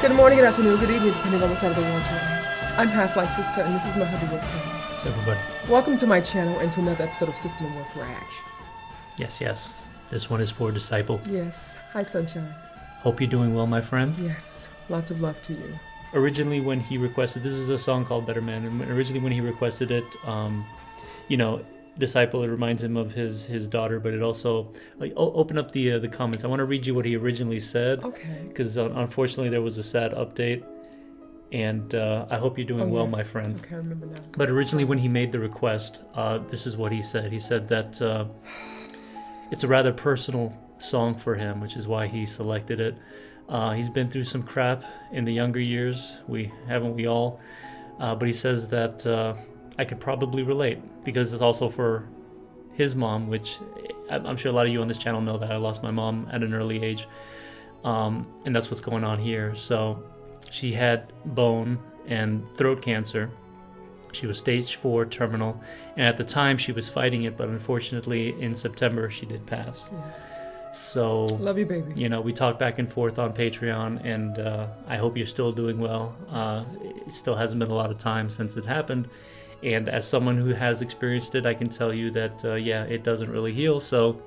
Good morning, good afternoon, good evening, depending on what side of the world you're on. I'm HalfLifeSistah, and this is my hubby Wolfgang. What's up, everybody? Welcome to my channel and to another episode of System and Wolf Reaction. Yes. This one is for Disciple. Yes. Hi, Sunshine. Hope you're doing well, my friend. Yes. Lots of love to you. Originally, when he requested, this is a song called Better Man, and originally when he requested it, Disciple, it reminds him of his daughter, but it also, open up the comments. I want to read you what he originally said. Okay. Because unfortunately there was a sad update, and I hope you're doing well, my friend. Okay, I remember now. But originally when he made the request, this is what he said. He said that it's a rather personal song for him, which is why he selected it. He's been through some crap in the younger years. We all? But he says that I could probably relate, because it's also for his mom, which I'm sure a lot of you on this channel know that I lost my mom at an early age. And that's what's going on here. So she had bone and throat cancer. She was stage 4 terminal, and at the time she was fighting it, but unfortunately in September she did pass. Yes. So love you, baby. We talked back and forth on Patreon, and I hope you're still doing well. It still hasn't been a lot of time since it happened, and as someone who has experienced it, I can tell you that it doesn't really heal. So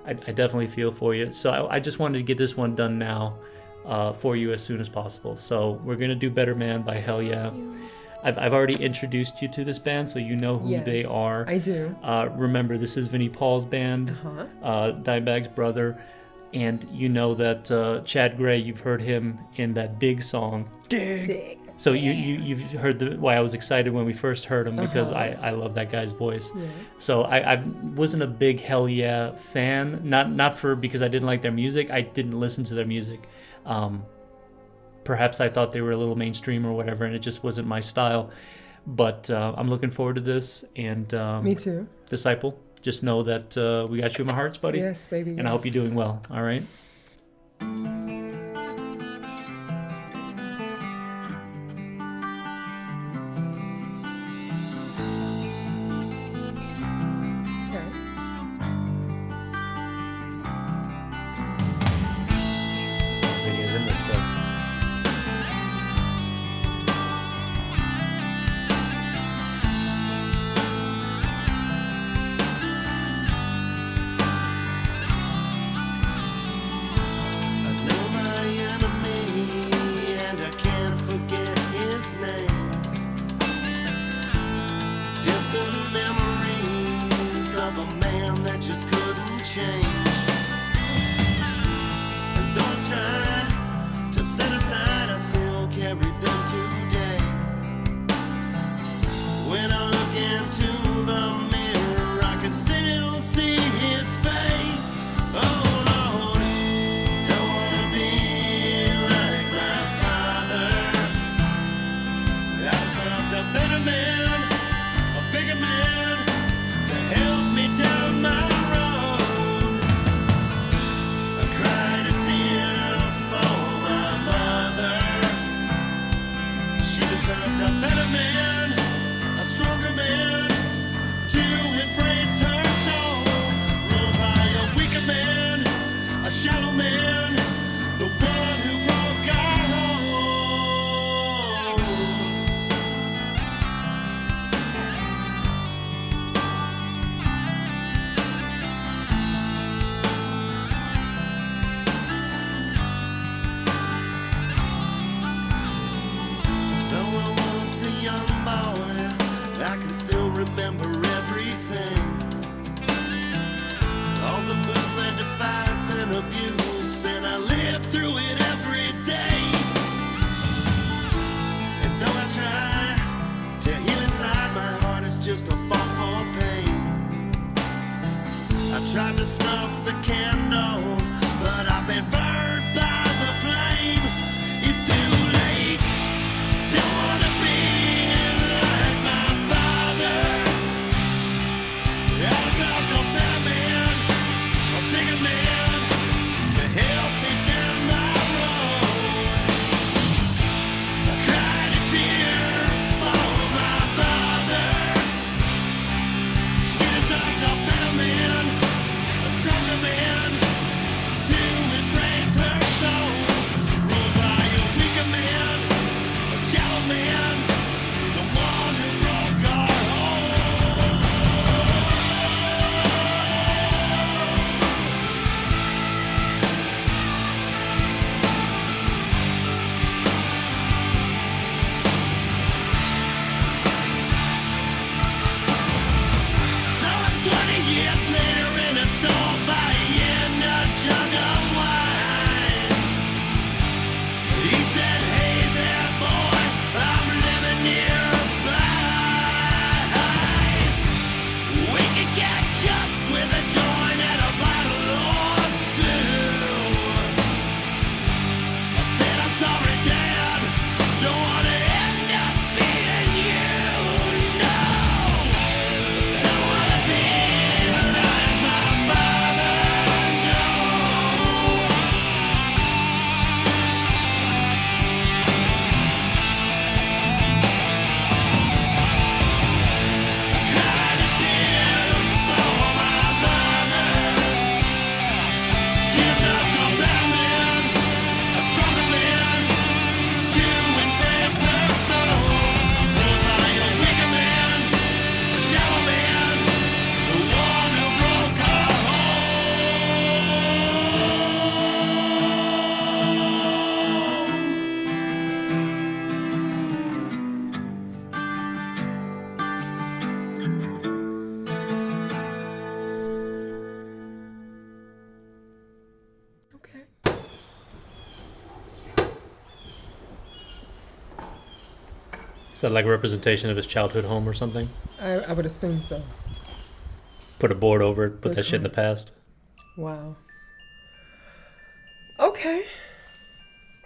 I definitely feel for you. So I just wanted to get this one done now for you as soon as possible. So we're gonna do Better Man by HELLYEAH. I've already introduced you to this band, so you know who they are. I do. Remember, this is Vinnie Paul's band, Dimebag's brother, and you know that Chad Gray, you've heard him in that Dig song. Dig. So you've heard why I was excited when we first heard him, because I love that guy's voice. Yeah. So I wasn't a big HELLYEAH fan, not because I didn't like their music. I didn't listen to their music. Perhaps I thought they were a little mainstream or whatever, and it just wasn't my style. But I'm looking forward to this. And me too. Disciple, just know that we got you in my hearts, buddy. Yes, baby. And I hope you're doing well. All right. Remember everything. All the booze led to fights and abuse, and I lived through it every day. And though I try to heal inside, my heart is just a fought for pain. I tried to snuff the candle, but I've been burned by the flame. It's too late. Don't wanna be like my father. I was out to better man, a bigger man, to help me down my road. I cried a tear for my mother. She deserves a better man, a stronger man. Is that like a representation of his childhood home or something? I would assume so. Put a board over it, put Good that shit in the past. Wow. Okay.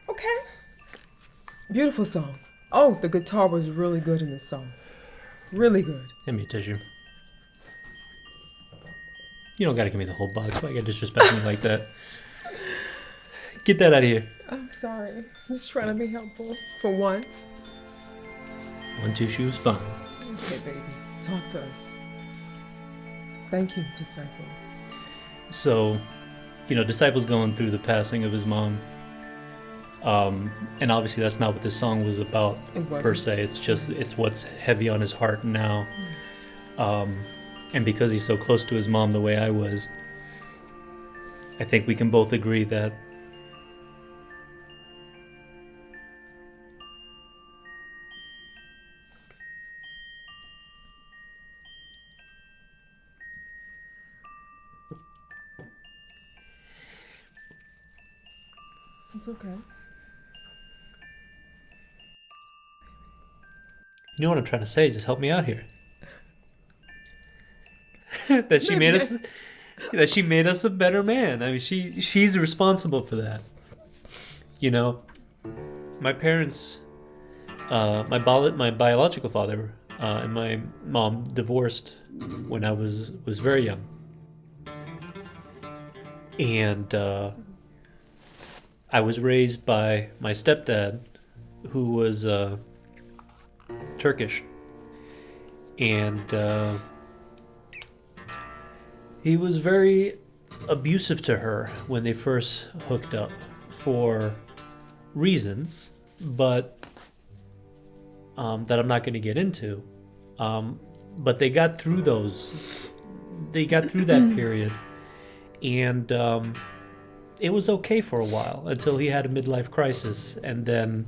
Okay. Beautiful song. Oh, the guitar was really good in this song. Really good. Hand me a tissue. You don't gotta give me the whole box. Why you gotta disrespect me like that? Get that out of here. I'm sorry. I'm just trying to be helpful for once. One tissue is fine. Okay, baby. Talk to us. Thank you, Disciple. So, Disciple's going through the passing of his mom. And obviously that's not what this song was about per se. It's what's heavy on his heart now. Yes. And because he's so close to his mom the way I was, I think we can both agree that It's okay. you know what I'm trying to say. Just help me out here. that she made us a better man. I mean, she's responsible for that. My parents, my biological father and my mom divorced when I was very young, and I was raised by my stepdad, who was Turkish, and he was very abusive to her when they first hooked up for reasons, but that I'm not going to get into. But they got through that period, and it was okay for a while until he had a midlife crisis, and then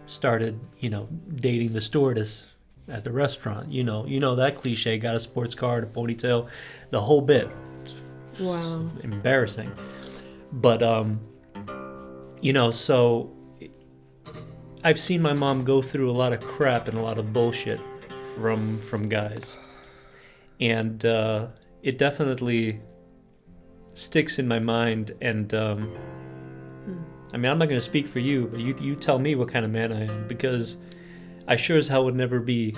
started, dating the stewardess at the restaurant. You know that cliche, got a sports car, a ponytail, the whole bit. Wow. Embarrassing. But, so I've seen my mom go through a lot of crap and a lot of bullshit from guys. And it definitely sticks in my mind. And I mean, I'm not going to speak for you, but you tell me what kind of man I am, because I sure as hell would never be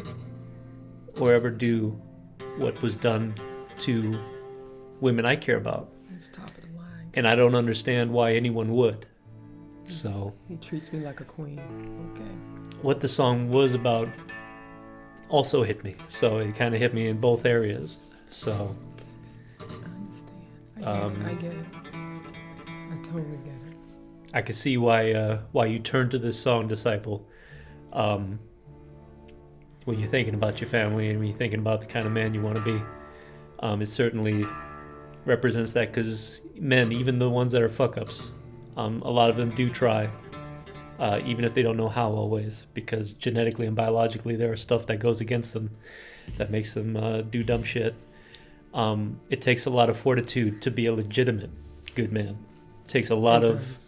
or ever do what was done to women I care about. That's top of the line. And I don't understand why anyone would. So he treats me like a queen. Okay. What the song was about also hit me. So it kind of hit me in both areas. So I understand. I get it. I totally get it. I can see why you turned to this song, Disciple. When you're thinking about your family and when you're thinking about the kind of man you want to be, it certainly represents that, because men, even the ones that are fuck-ups, a lot of them do try, even if they don't know how always, because genetically and biologically there is stuff that goes against them that makes them do dumb shit. It takes a lot of fortitude to be a legitimate good man. It takes a lot of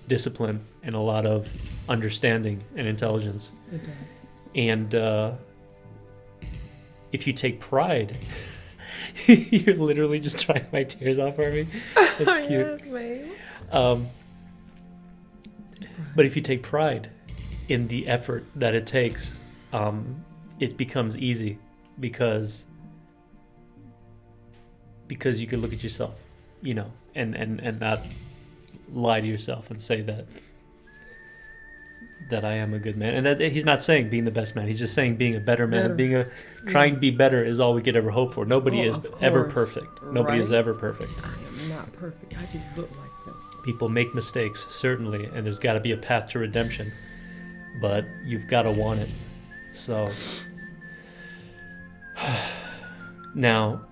discipline and a lot of understanding and intelligence. It does. And if you take pride, you're literally just drying my tears off for me. That's cute. Yes, babe. But if you take pride in the effort that it takes, it becomes easy because you can look at yourself, and not lie to yourself and say that I am a good man. And that he's not saying being the best man. He's just saying being a better man. Trying to be better is all we could ever hope for. Nobody is ever perfect. Nobody is ever perfect. I am not perfect. I just look like this. People make mistakes, certainly, and there's got to be a path to redemption. But you've got to want it. So now,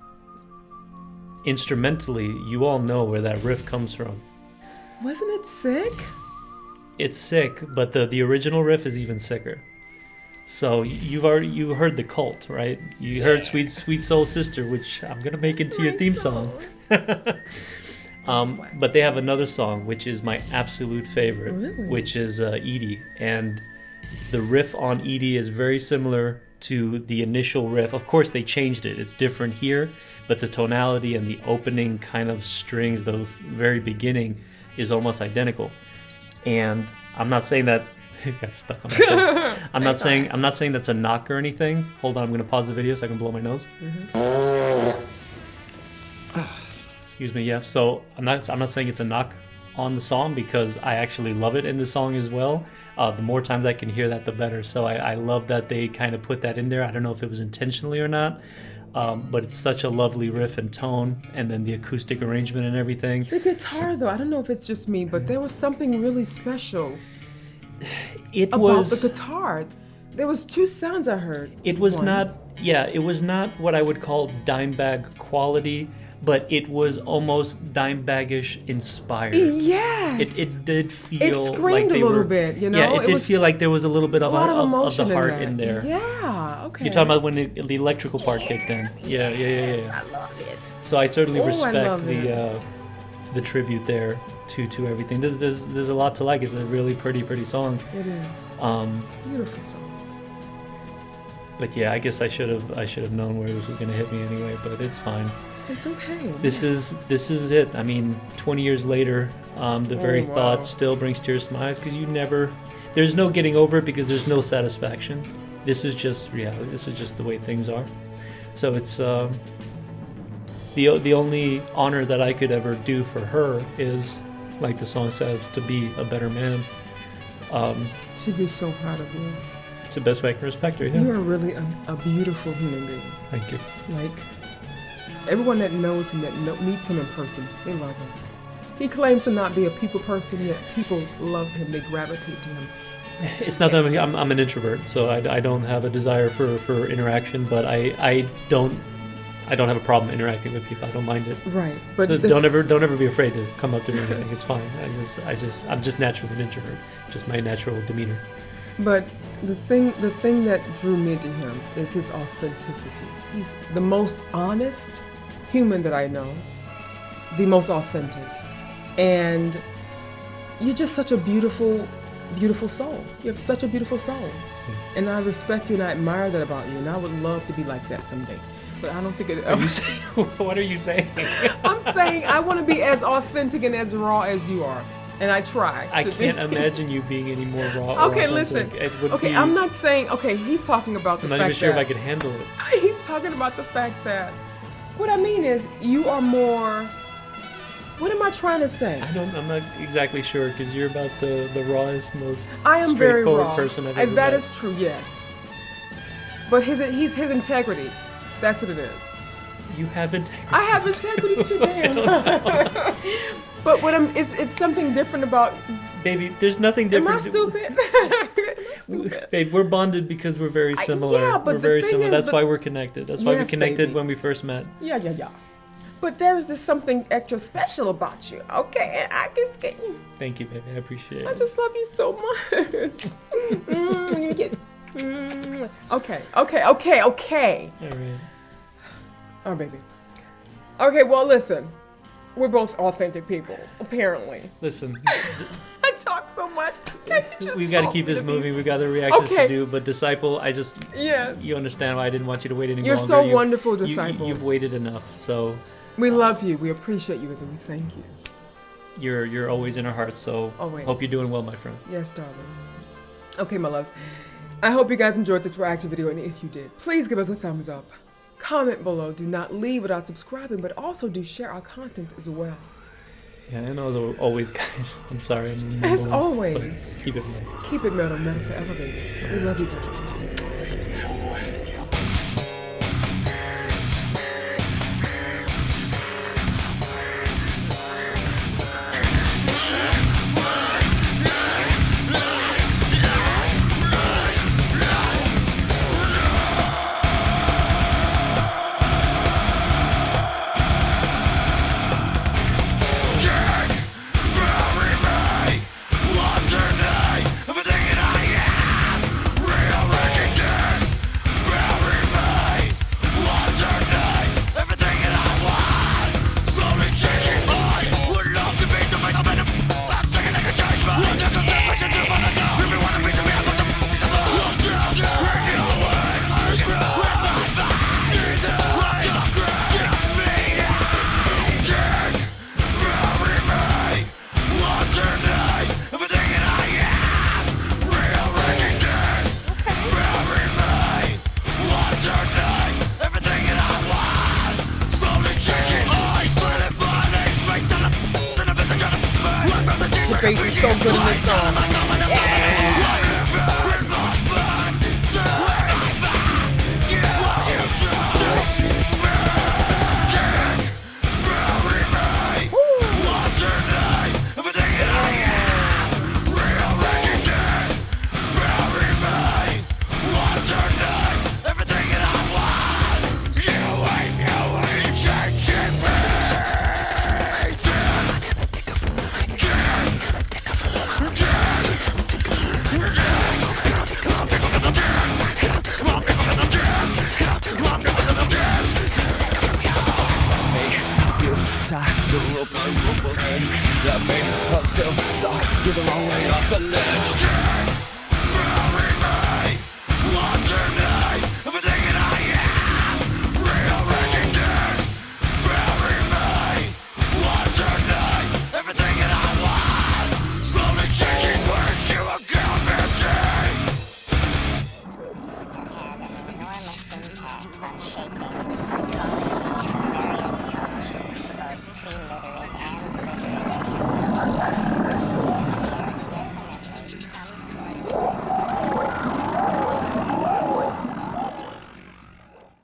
instrumentally, you all know where that riff comes from. Wasn't it sick? It's sick, but the original riff is even sicker. So you heard the Cult, right? You heard Sweet Soul Sister, which I'm gonna make into your theme song. But they have another song, which is my absolute favorite, Really? which is Edie. And the riff on Edie is very similar to the initial riff. Of course, they changed it. It's different here, but the tonality and the opening kind of strings, the very beginning, is almost identical. And I'm not saying that it got stuck on my face. I'm not saying that's a knock or anything. Hold on, I'm going to pause the video so I can blow my nose. Excuse me. Yeah. So I'm not saying it's a knock on the song, because I actually love it in the song as well. The more times I can hear that, the better. So I love that they kind of put that in there. I don't know if it was intentionally or not, but it's such a lovely riff and tone, and then the acoustic arrangement and everything. The guitar, though, I don't know if it's just me, but there was something really special about the guitar. There was two sounds I heard. It was once. it was not what I would call Dimebag quality, but it was almost Dimebag-ish inspired. Yes. It did feel It screamed like a little bit, you know? Yeah, it did feel like there was a little bit of emotion the heart in in there. Yeah, okay. You're talking about when the electrical part kicked in. Yeah. I love it. So I certainly I respect love the tribute there to everything. There's a lot to like. It's a really pretty song. It is. Beautiful song. But yeah, I guess I should have known where this was gonna hit me anyway. But it's fine. It's okay. This is it. I mean, 20 years later, the very thought still brings tears to my eyes, because there's no getting over it, because there's no satisfaction. This is just reality. This is just the way things are. So it's the only honor that I could ever do for her is, like the song says, to be a better man. She'd be so proud of you. It's the best way I can respect her. Yeah. You are really a beautiful human being. Thank you. Like, everyone that knows him, that meets him in person, they love him. He claims to not be a people person, yet people love him. They gravitate to him. It's not that I'm an introvert, so I don't have a desire for interaction, but I don't have a problem interacting with people. I don't mind it. Right, but don't ever be afraid to come up to me or anything. It's fine. I'm just naturally an introvert, just my natural demeanor. But the thing that drew me to him is his authenticity. He's the most honest human that I know, the most authentic, and you're just such a beautiful soul. You have such a beautiful soul, and I respect you and I admire that about you, and I would love to be like that someday. But I don't think it. What are you saying? I'm saying I want to be as authentic and as raw as you are. And I try. I can't imagine you being any more raw. Okay, listen. Okay, I'm not saying. Okay, he's talking about the fact that. I'm not even sure if I could handle it. He's talking about the fact that. What I mean is, you are more. What am I trying to say? I'm not exactly sure, because you're about the rawest, most I am very straightforward raw. person I've ever met. That is true. Yes. But his integrity. That's what it is. You have integrity. I have integrity too, damn. But it's something different about. Baby, there's nothing different. Am I stupid? Babe, we're bonded because we're very similar. Yeah, but we're very thing similar. is, That's why we're connected. That's why we connected baby. when we first met. Yeah. But there's this something extra special about you. Okay, and I just get you. Thank you, baby. I appreciate it. I just love you so much. You get. Okay. All right. Oh, baby. Okay, well, listen. We're both authentic people, apparently. Listen. I talk so much. Can you just We've got to keep this moving. We've got the reactions to do. But Disciple, Yes. You understand why I didn't want you to wait any You're longer. so wonderful, Disciple. You've waited enough. So. We love you. We appreciate you, and we thank you. You're always in our hearts. So. Always. Hope you're doing well, my friend. Yes, darling. Okay, my loves. I hope you guys enjoyed this reaction video, and if you did, please give us a thumbs up. Comment below. Do not leave without subscribing, but also do share our content as well. Yeah, and as always, guys, I'm sorry. As always. Keep it metal. Keep it metal forever, baby. We love you guys. Real so good in this song. Up till dark, you're the wrong way